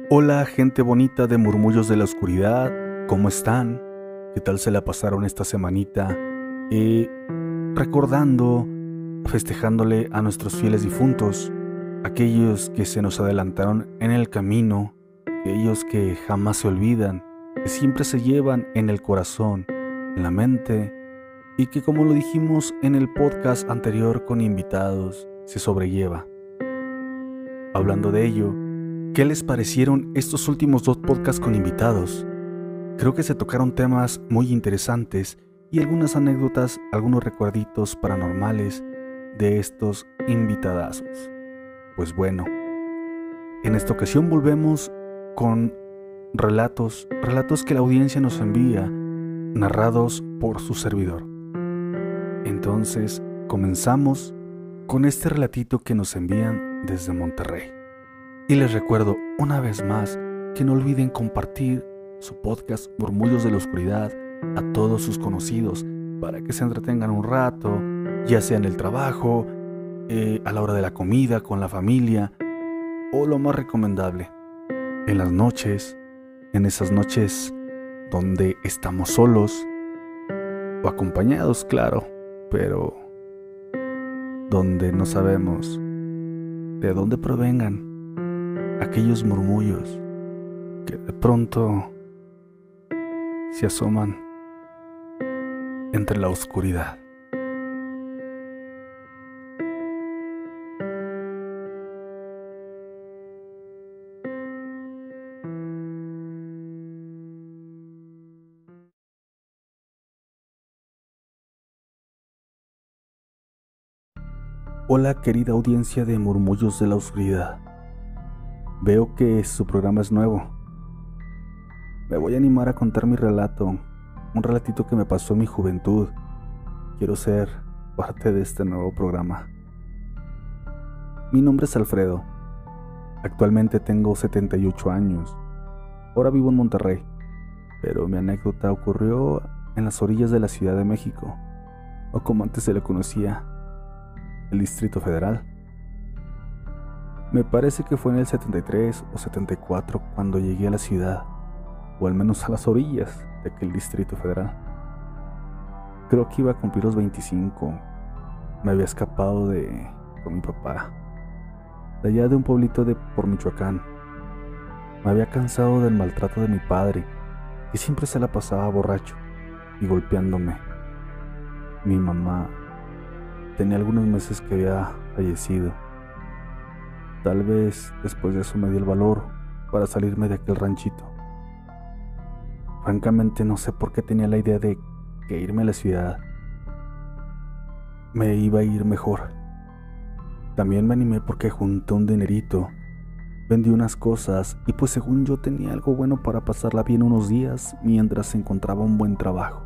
Hola gente bonita de Murmullos de la Oscuridad, ¿cómo están? ¿Qué tal se la pasaron esta semanita? Recordando, festejándole a nuestros fieles difuntos, aquellos que se nos adelantaron en el camino, aquellos que jamás se olvidan, que siempre se llevan en el corazón, en la mente, y que como lo dijimos en el podcast anterior con invitados, se sobrelleva. Hablando de ello, ¿qué les parecieron estos últimos 2 podcasts con invitados? Creo que se tocaron temas muy interesantes y algunas anécdotas, algunos recuerditos paranormales de estos invitadazos. Pues bueno, en esta ocasión volvemos con relatos que la audiencia nos envía, narrados por su servidor. Entonces, comenzamos con este relatito que nos envían desde Monterrey. Y les recuerdo una vez más que no olviden compartir su podcast Murmullos de la Oscuridad a todos sus conocidos para que se entretengan un rato, ya sea en el trabajo, a la hora de la comida, con la familia, o lo más recomendable, en las noches, en esas noches donde estamos solos o acompañados, claro, pero donde no sabemos de dónde provengan aquellos murmullos que de pronto se asoman entre la oscuridad. Hola querida audiencia de Murmullos de la Oscuridad. Veo que su programa es nuevo. Me voy a animar a contar mi relato, un relatito que me pasó en mi juventud. Quiero ser parte de este nuevo programa. Mi nombre es Alfredo. Actualmente tengo 78 años. Ahora vivo en Monterrey, pero mi anécdota ocurrió en las orillas de la Ciudad de México, o como antes se le conocía, el Distrito Federal. Me parece que fue en el 73 o 74 cuando llegué a la ciudad, o al menos a las orillas de aquel Distrito Federal. Creo que iba a cumplir los 25. Me había escapado con mi papá, de allá de un pueblito por Michoacán. Me había cansado del maltrato de mi padre, que siempre se la pasaba borracho y golpeándome. Mi mamá tenía algunos meses que había fallecido. Tal vez después de eso me dio el valor para salirme de aquel ranchito. Francamente no sé por qué tenía la idea de que irme a la ciudad me iba a ir mejor. También me animé porque junté un dinerito, vendí unas cosas y pues según yo tenía algo bueno para pasarla bien unos días mientras encontraba un buen trabajo.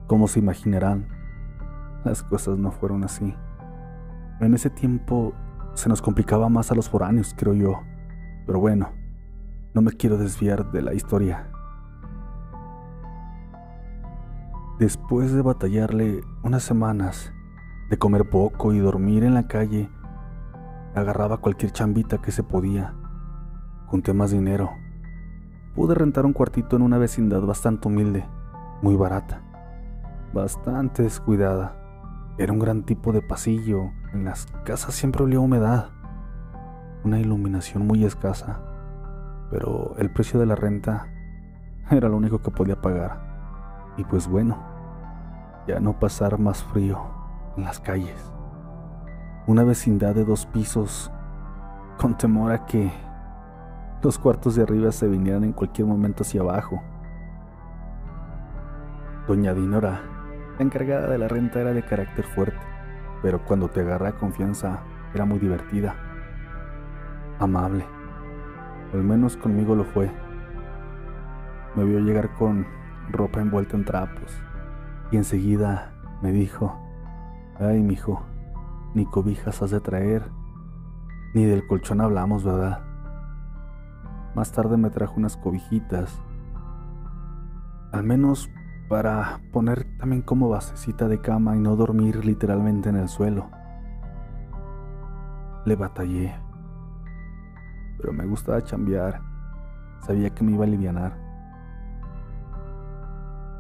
Como se imaginarán, las cosas no fueron así. En ese tiempo se nos complicaba más a los foráneos, creo yo. Pero bueno, no me quiero desviar de la historia. Después de batallarle unas semanas, de comer poco y dormir en la calle, agarraba cualquier chambita que se podía. Junté más dinero. Pude rentar un cuartito en una vecindad bastante humilde, muy barata, bastante descuidada. Era un gran tipo de pasillo. En las casas siempre olía a humedad, una iluminación muy escasa, pero el precio de la renta era lo único que podía pagar. Y pues bueno, ya no pasar más frío en las calles. Una vecindad de 2 pisos, con temor a que los cuartos de arriba se vinieran en cualquier momento hacia abajo. Doña Dinora, la encargada de la renta, era de carácter fuerte, pero cuando te agarra confianza era muy divertida. amable, o al menos conmigo lo fue. Me vio llegar con ropa envuelta en trapos y enseguida me dijo: ay, mijo, ni cobijas has de traer, ni del colchón hablamos, ¿verdad? Más tarde me trajo unas cobijitas, al menos para poner también como basecita de cama y no dormir literalmente en el suelo. Le batallé, pero me gustaba chambear, sabía que me iba a alivianar.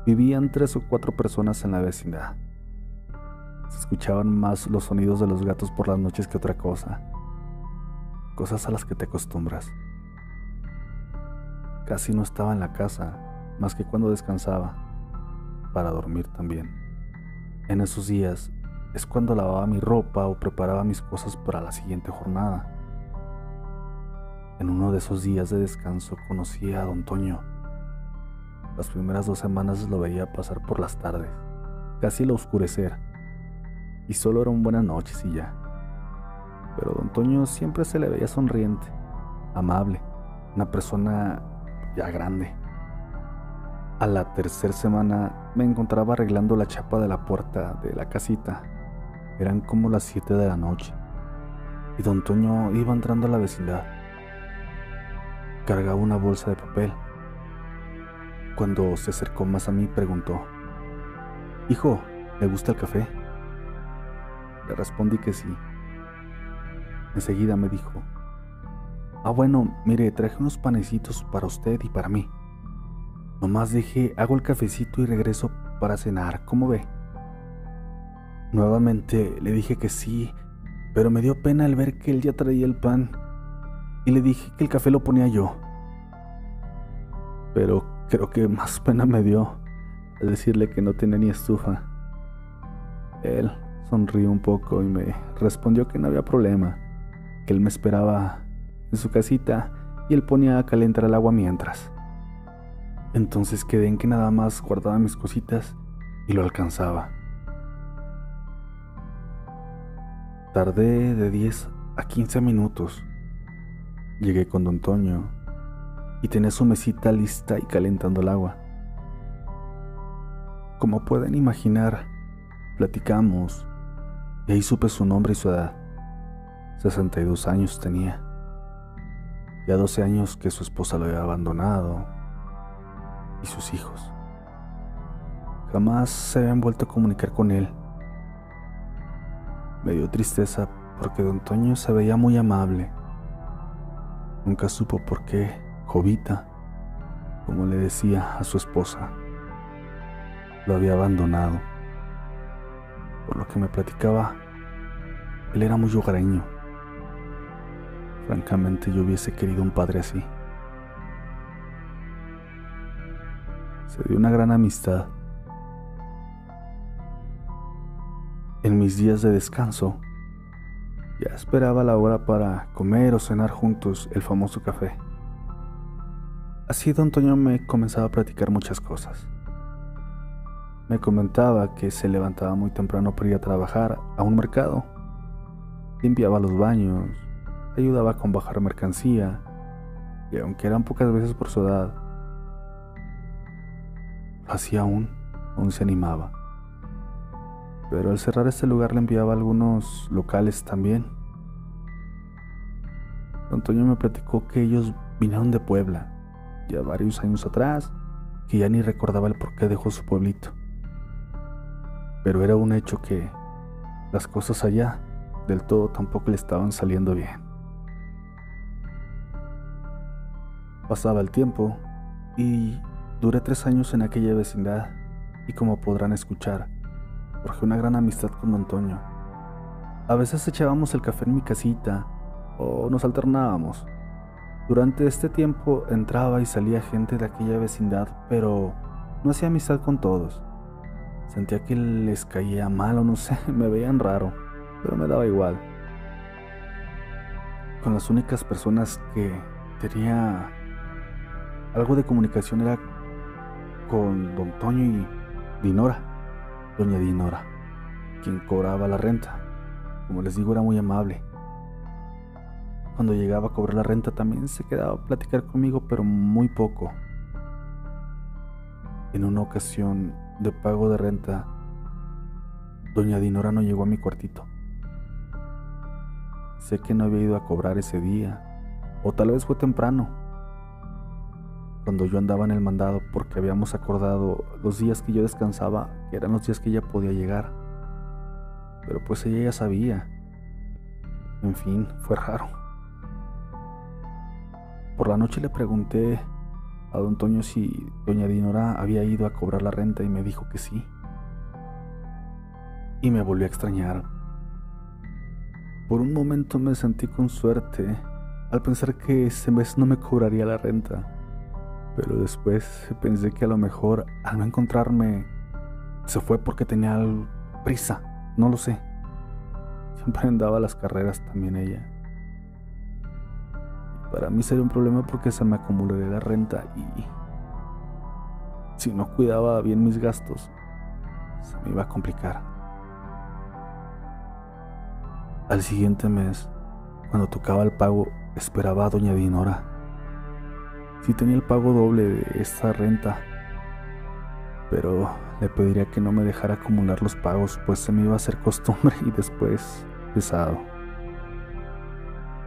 Vivían 3 o 4 personas en la vecindad. Se escuchaban más los sonidos de los gatos por las noches que otra cosa, cosas a las que te acostumbras. Casi no estaba en la casa, más que cuando descansaba, para dormir también. En esos días es cuando lavaba mi ropa o preparaba mis cosas para la siguiente jornada. En uno de esos días de descanso conocí a don Toño. Las primeras 2 semanas lo veía pasar por las tardes, casi al oscurecer, y solo eran buenas noches y ya. Pero don Toño siempre se le veía sonriente, amable, una persona ya grande. A la 3ª semana me encontraba arreglando la chapa de la puerta de la casita. Eran como las 7 de la noche y don Toño iba entrando a la vecindad. Cargaba una bolsa de papel. Cuando se acercó más a mí preguntó: hijo, ¿le gusta el café? Le respondí que sí. Enseguida me dijo: ah, bueno, mire, traje unos panecitos para usted y para mí. Nomás hago el cafecito y regreso para cenar, ¿cómo ve? Nuevamente le dije que sí, pero me dio pena al ver que él ya traía el pan, y le dije que el café lo ponía yo. Pero creo que más pena me dio al decirle que no tenía ni estufa. Él sonrió un poco y me respondió que no había problema, que él me esperaba en su casita y él ponía a calentar el agua mientras. Entonces quedé en que nada más guardaba mis cositas y lo alcanzaba. Tardé de 10 a 15 minutos. Llegué con don Toño y tenía su mesita lista y calentando el agua. Como pueden imaginar, platicamos y ahí supe su nombre y su edad. 62 años tenía. Ya 12 años que su esposa lo había abandonado y sus hijos. Jamás se habían vuelto a comunicar con él. Me dio tristeza porque don Toño se veía muy amable. Nunca supo por qué Jovita, como le decía a su esposa, lo había abandonado. Por lo que me platicaba, él era muy hogareño. Francamente, yo hubiese querido un padre así. Se dio una gran amistad. En mis días de descanso, ya esperaba la hora para comer o cenar juntos el famoso café. Así don Toño me comenzaba a platicar muchas cosas. Me comentaba que se levantaba muy temprano para ir a trabajar a un mercado. Limpiaba los baños, ayudaba con bajar mercancía, y aunque eran pocas veces por su edad, lo hacía aún se animaba. Pero al cerrar este lugar le enviaba a algunos locales también. Don Toño me platicó que ellos vinieron de Puebla, ya varios años atrás, que ya ni recordaba el por qué dejó su pueblito. Pero era un hecho que las cosas allá del todo tampoco le estaban saliendo bien. Pasaba el tiempo y duré 3 años en aquella vecindad y, como podrán escuchar, forjé una gran amistad con don Toño. A veces echábamos el café en mi casita o nos alternábamos. Durante este tiempo entraba y salía gente de aquella vecindad, pero no hacía amistad con todos. Sentía que les caía mal o no sé, me veían raro, pero me daba igual. Con las únicas personas que tenía algo de comunicación era con don Toño y Dinora, doña Dinora, quien cobraba la renta. Como les digo, era muy amable. cuando llegaba a cobrar la renta también se quedaba a platicar conmigo, pero muy poco. En una ocasión de pago de renta, doña Dinora no llegó a mi cuartito. Sé que no había ido a cobrar ese día, o tal vez fue temprano, cuando yo andaba en el mandado, porque habíamos acordado los días que yo descansaba, que eran los días que ella podía llegar. Pero pues ella ya sabía. En fin, fue raro. Por la noche le pregunté a don Toño si doña Dinora había ido a cobrar la renta y me dijo que sí. Y me volvió a extrañar. Por un momento me sentí con suerte al pensar que ese mes no me cobraría la renta. Pero después pensé que a lo mejor al no encontrarme se fue porque tenía prisa, no lo sé. Siempre andaba a las carreras también ella. Para mí sería un problema porque se me acumularía la renta y si no cuidaba bien mis gastos, se me iba a complicar. Al siguiente mes, cuando tocaba el pago, esperaba a doña Dinora. Sí tenía el pago doble de esta renta, pero le pediría que no me dejara acumular los pagos, pues se me iba a hacer costumbre y después pesado.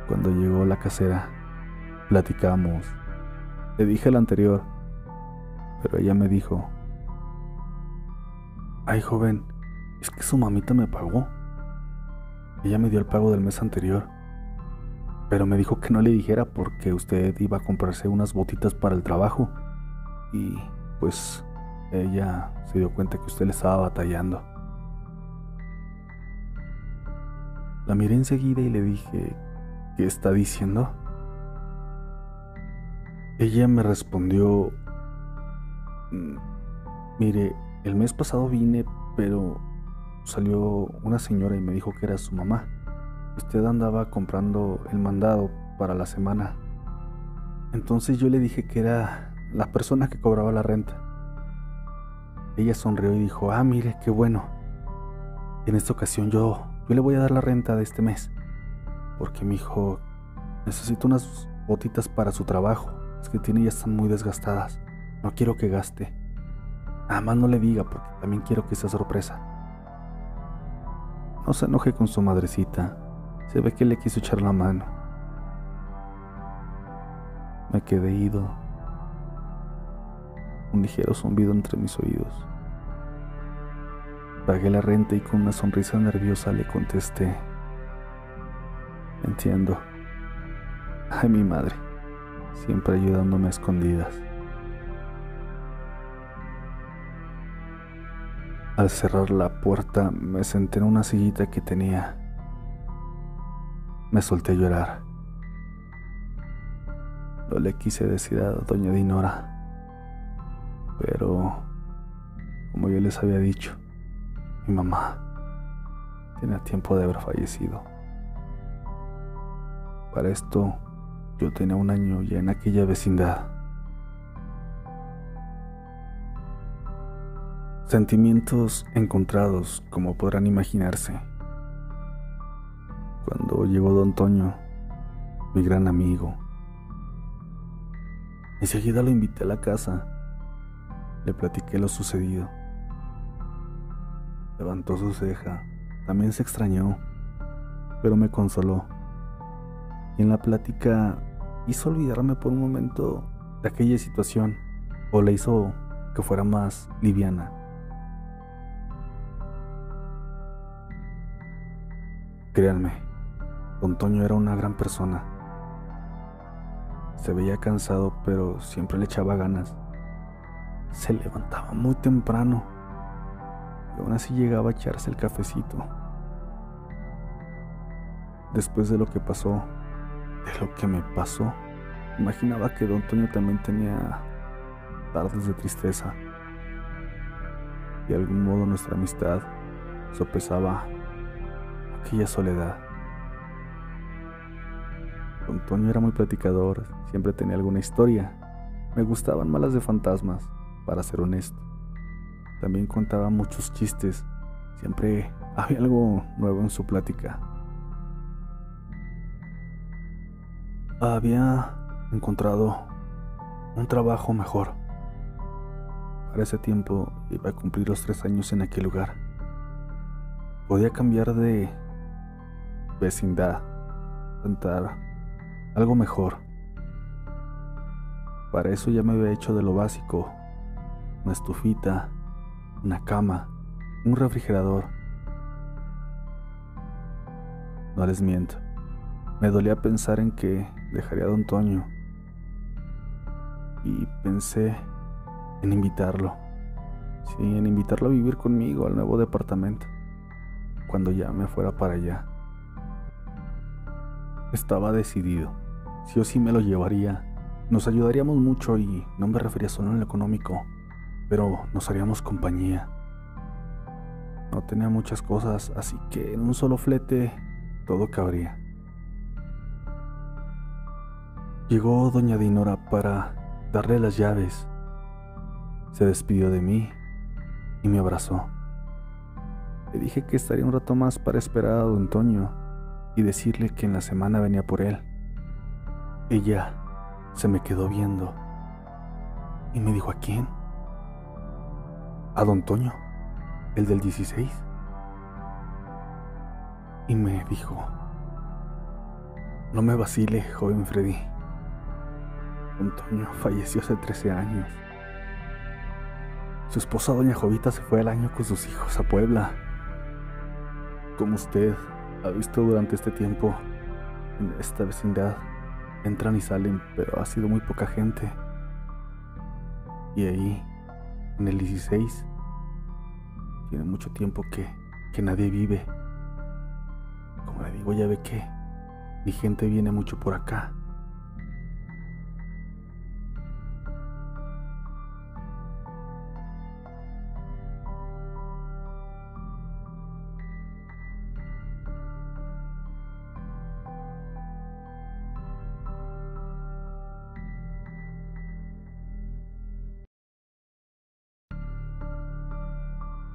Cuando llegó la casera, platicamos. Le dije el anterior, pero ella me dijo: ay, joven, es que su mamita me pagó. Ella me dio el pago del mes anterior, pero me dijo que no le dijera porque usted iba a comprarse unas botitas para el trabajo y pues ella se dio cuenta que usted le estaba batallando. La miré enseguida y le dije: ¿qué está diciendo? Ella me respondió: mire, el mes pasado vine, pero salió una señora y me dijo que era su mamá. Usted andaba comprando el mandado para la semana. Entonces yo le dije que era la persona que cobraba la renta. Ella sonrió y dijo: ah, mire, qué bueno. En esta ocasión yo le voy a dar la renta de este mes, porque mi hijo necesita unas botitas para su trabajo. Las que tiene ya están muy desgastadas. No quiero que gaste. Nada más no le diga, porque también quiero que sea sorpresa. No se enoje con su madrecita. Se ve que le quiso echar la mano. Me quedé ido. Un ligero zumbido entre mis oídos. Pagué la renta y con una sonrisa nerviosa le contesté: entiendo. Ay, mi madre, siempre ayudándome a escondidas. Al cerrar la puerta me senté en una sillita que tenía. Me solté a llorar. No le quise decir a doña Dinora, pero como yo les había dicho, mi mamá tenía tiempo de haber fallecido. Para esto yo tenía 1 año ya en aquella vecindad. Sentimientos encontrados, como podrán imaginarse. Cuando llegó don Toño, mi gran amigo, enseguida lo invité a la casa. Le platiqué lo sucedido. Levantó su ceja, también se extrañó, pero me consoló. Y en la plática hizo olvidarme por un momento de aquella situación, o la hizo que fuera más liviana. Créanme, don Toño era una gran persona. Se veía cansado, pero siempre le echaba ganas. Se levantaba muy temprano y aún así llegaba a echarse el cafecito. Después de lo que pasó, de lo que me pasó, imaginaba que don Toño también tenía tardes de tristeza. De algún modo nuestra amistad sopesaba aquella soledad. Don Toño era muy platicador, siempre tenía alguna historia. Me gustaban más las de fantasmas, para ser honesto. También contaba muchos chistes, siempre había algo nuevo en su plática. Había encontrado un trabajo mejor. Para ese tiempo iba a cumplir los 3 años en aquel lugar. Podía cambiar de vecindad, intentar algo mejor. Para eso ya me había hecho de lo básico: una estufita, una cama, un refrigerador. No les miento, me dolía pensar en que dejaría a don Toño, y pensé en invitarlo, sí, en invitarlo a vivir conmigo al nuevo departamento, cuando ya me fuera para allá. Estaba decidido, sí o sí me lo llevaría. Nos ayudaríamos mucho, y no me refería solo en lo económico, pero nos haríamos compañía. No tenía muchas cosas, así que en un solo flete todo cabría. Llegó doña Dinora para darle las llaves. Se despidió de mí y me abrazó. Le dije que estaría un rato más para esperar a don Toño y decirle que en la semana venía por él. Ella se me quedó viendo y me dijo: ¿a quién? A don Toño, el del 16. Y me dijo: no me vacile, joven Freddy. Don Toño falleció hace 13 años. Su esposa doña Jovita se fue al año con sus hijos a Puebla. Como usted ha visto durante este tiempo, en esta vecindad entran y salen, pero ha sido muy poca gente. Y ahí, en el 16, tiene mucho tiempo que nadie vive. Como le digo, ya ve que mi gente viene mucho por acá.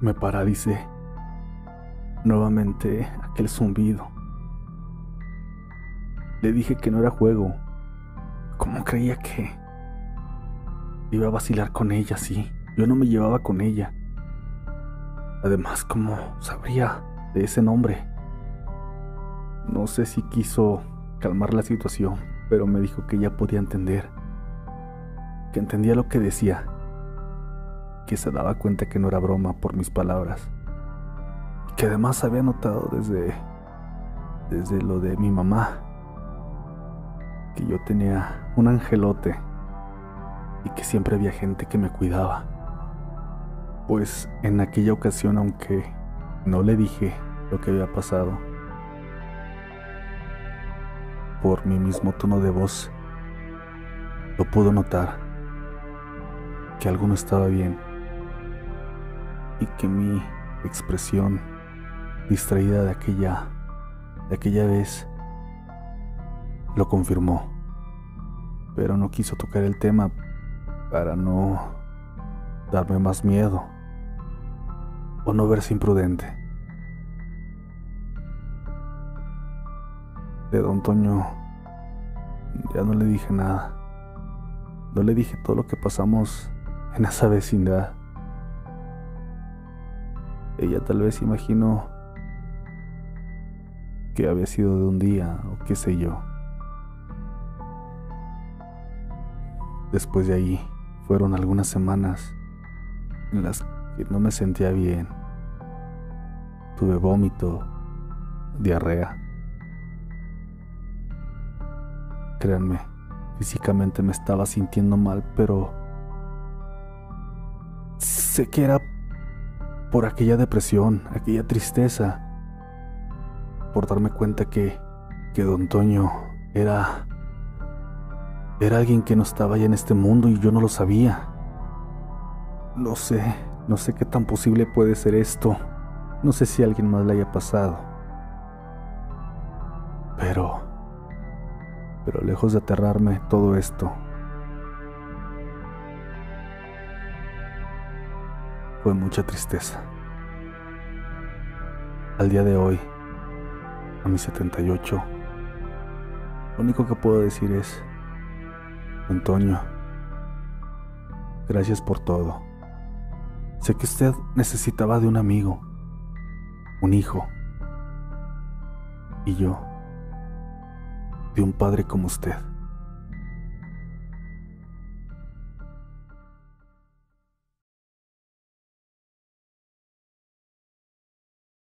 Me paralicé. Nuevamente aquel zumbido. Le dije que no era juego. ¿Cómo creía que iba a vacilar con ella? Sí, yo no me llevaba con ella. Además, ¿cómo sabría de ese nombre? No sé si quiso calmar la situación, pero me dijo que ella podía entender, que entendía lo que decía, que se daba cuenta que no era broma por mis palabras, y que además había notado desde lo de mi mamá, que yo tenía un angelote y que siempre había gente que me cuidaba. Pues en aquella ocasión, aunque no le dije lo que había pasado, por mi mismo tono de voz lo pudo notar, que algo no estaba bien, y que mi expresión distraída de aquella vez lo confirmó. Pero no quiso tocar el tema para no darme más miedo o no verse imprudente. De don Toño ya no le dije nada. No le dije todo lo que pasamos en esa vecindad. Ella tal vez imaginó que había sido de un día o qué sé yo. Después de ahí fueron algunas semanas en las que no me sentía bien. Tuve vómito, diarrea. Créanme, físicamente me estaba sintiendo mal, pero sé que era por aquella depresión, aquella tristeza, por darme cuenta que don Toño era alguien que no estaba ya en este mundo y yo no lo sabía. No sé qué tan posible puede ser esto. No sé si a alguien más le haya pasado. Pero lejos de aterrarme todo esto, fue mucha tristeza. Al día de hoy, a mis 78, Lo único que puedo decir es, Antonio, gracias por todo. Sé que usted necesitaba de un amigo, un hijo, y yo, de un padre como usted.